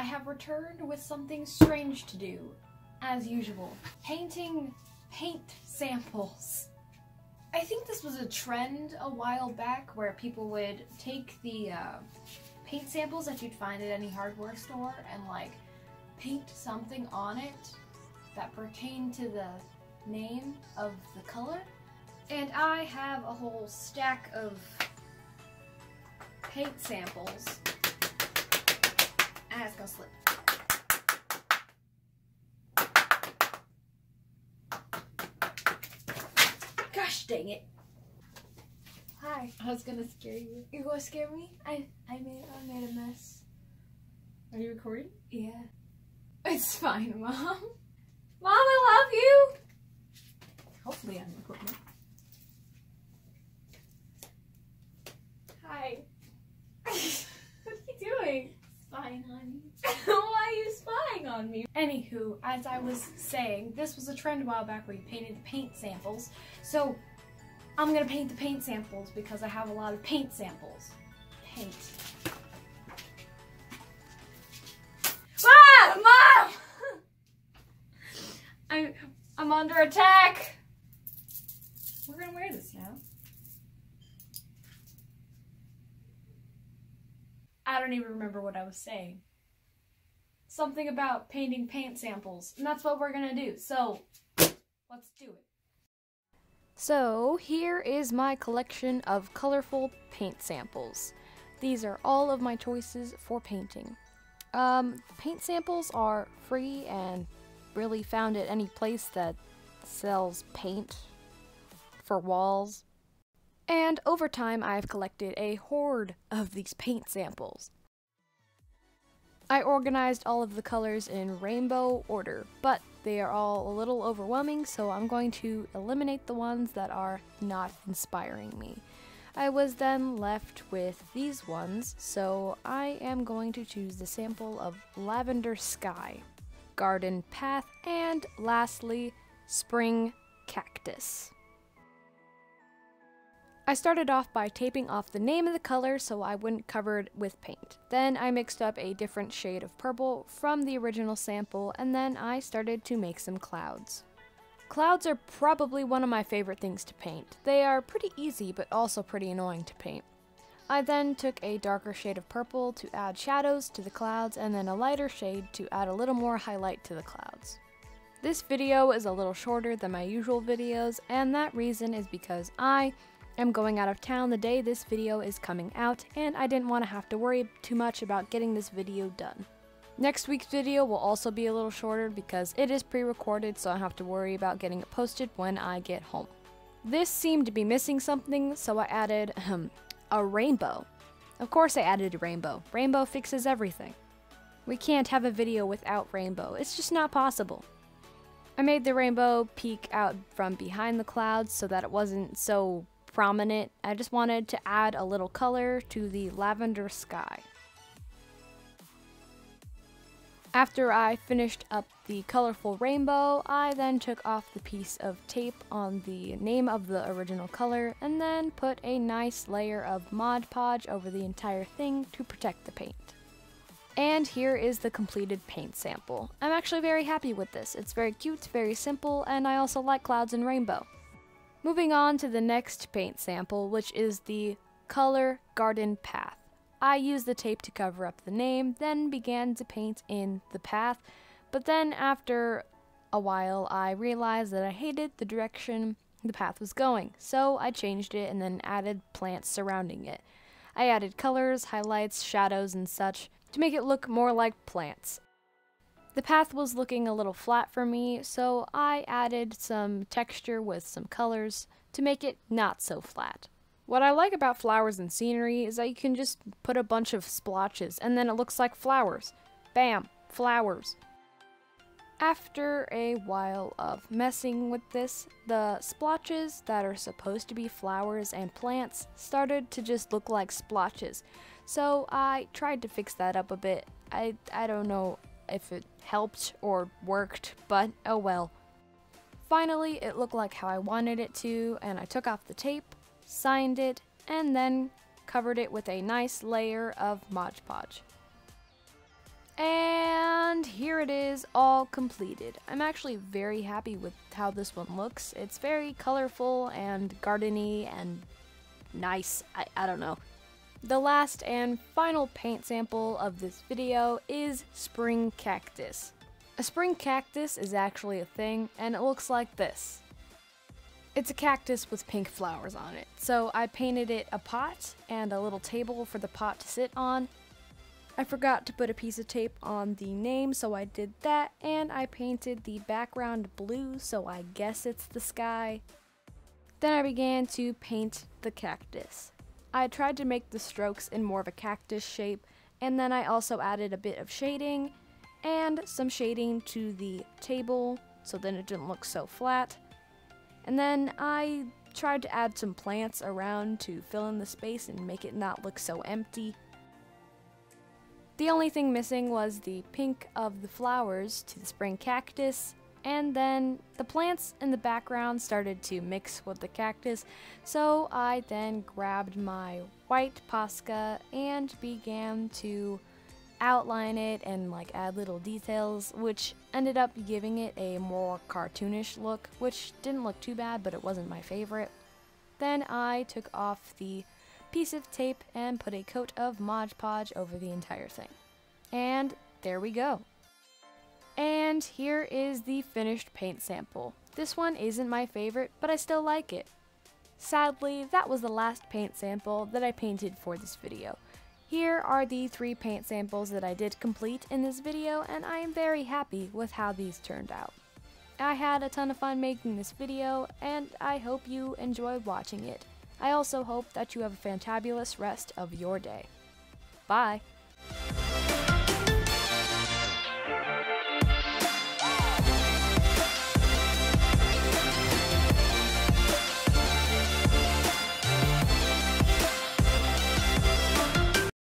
I have returned with something strange to do, as usual. Painting paint samples. I think this was a trend a while back where people would take the paint samples that you'd find at any hardware store and like paint something on it that pertained to the name of the color. And I have a whole stack of paint samples. Ah, it's gonna slip. Gosh dang it. Hi. I was gonna scare you. You gonna scare me? I made a mess. Are you recording? Yeah. It's fine, Mom. Mom, I love you! Hopefully I'm recording. Hi. What are you doing? Spying on you. Why are you spying on me? Anywho, as I was saying, this was a trend a while back where you painted paint samples. So, I'm gonna paint the paint samples because I have a lot of paint samples. Paint. Ah! Mom! I'm under attack! We're gonna wear this now. I don't even remember what I was saying. Something about painting paint samples, and that's what we're gonna do. So, let's do it. So, here is my collection of colorful paint samples. These are all of my choices for painting. Paint samples are free and really found at any place that sells paint for walls. And over time, I've collected a horde of these paint samples. I organized all of the colors in rainbow order, but they are all a little overwhelming, so I'm going to eliminate the ones that are not inspiring me. I was then left with these ones, so I am going to choose the sample of Lavender Sky, Garden Path, and lastly, Spring Cactus. I started off by taping off the name of the color so I wouldn't cover it with paint. Then I mixed up a different shade of purple from the original sample, and then I started to make some clouds. Clouds are probably one of my favorite things to paint. They are pretty easy but also pretty annoying to paint. I then took a darker shade of purple to add shadows to the clouds and then a lighter shade to add a little more highlight to the clouds. This video is a little shorter than my usual videos, and that reason is because I'm going out of town the day this video is coming out, and I didn't want to have to worry too much about getting this video done. Next week's video will also be a little shorter because it is pre-recorded, so I don't have to worry about getting it posted when I get home. This seemed to be missing something, so I added a rainbow. Of course I added a rainbow. Rainbow fixes everything. We can't have a video without rainbow. It's just not possible. I made the rainbow peek out from behind the clouds so that it wasn't so prominent. I just wanted to add a little color to the lavender sky. After I finished up the colorful rainbow, I then took off the piece of tape on the name of the original color and then put a nice layer of Mod Podge over the entire thing to protect the paint. And here is the completed paint sample. I'm actually very happy with this. It's very cute, very simple, and I also like clouds and rainbow. Moving on to the next paint sample, which is the color Garden Path. I used the tape to cover up the name, then began to paint in the path, but then after a while I realized that I hated the direction the path was going, so I changed it and then added plants surrounding it. I added colors, highlights, shadows, and such to make it look more like plants. The path was looking a little flat for me, so I added some texture with some colors to make it not so flat. What I like about flowers and scenery is that you can just put a bunch of splotches and then it looks like flowers. Bam! Flowers. After a while of messing with this, the splotches that are supposed to be flowers and plants started to just look like splotches. So I tried to fix that up a bit. I don't know if it helped or worked, but oh well. Finally, it looked like how I wanted it to, and I took off the tape, signed it, and then covered it with a nice layer of Mod Podge. And here it is, all completed. I'm actually very happy with how this one looks. It's very colorful and gardeny and nice. I don't know. The last and final paint sample of this video is spring cactus. A spring cactus is actually a thing, and it looks like this. It's a cactus with pink flowers on it. So I painted it a pot and a little table for the pot to sit on. I forgot to put a piece of tape on the name, so I did that, and I painted the background blue, so I guess it's the sky. Then I began to paint the cactus. I tried to make the strokes in more of a cactus shape, and then I also added a bit of shading and some shading to the table, so then it didn't look so flat. And then I tried to add some plants around to fill in the space and make it not look so empty. The only thing missing was the pink of the flowers to the spring cactus, and then the plants in the background started to mix with the cactus, so I then grabbed my white Posca and began to outline it and add little details, which ended up giving it a more cartoonish look, which didn't look too bad, but it wasn't my favorite. Then I took off the piece of tape and put a coat of Mod Podge over the entire thing. And there we go. And here is the finished paint sample. This one isn't my favorite, but I still like it. Sadly, that was the last paint sample that I painted for this video. Here are the 3 paint samples that I did complete in this video, and I am very happy with how these turned out. I had a ton of fun making this video, and I hope you enjoyed watching it. I also hope that you have a fantabulous rest of your day. Bye!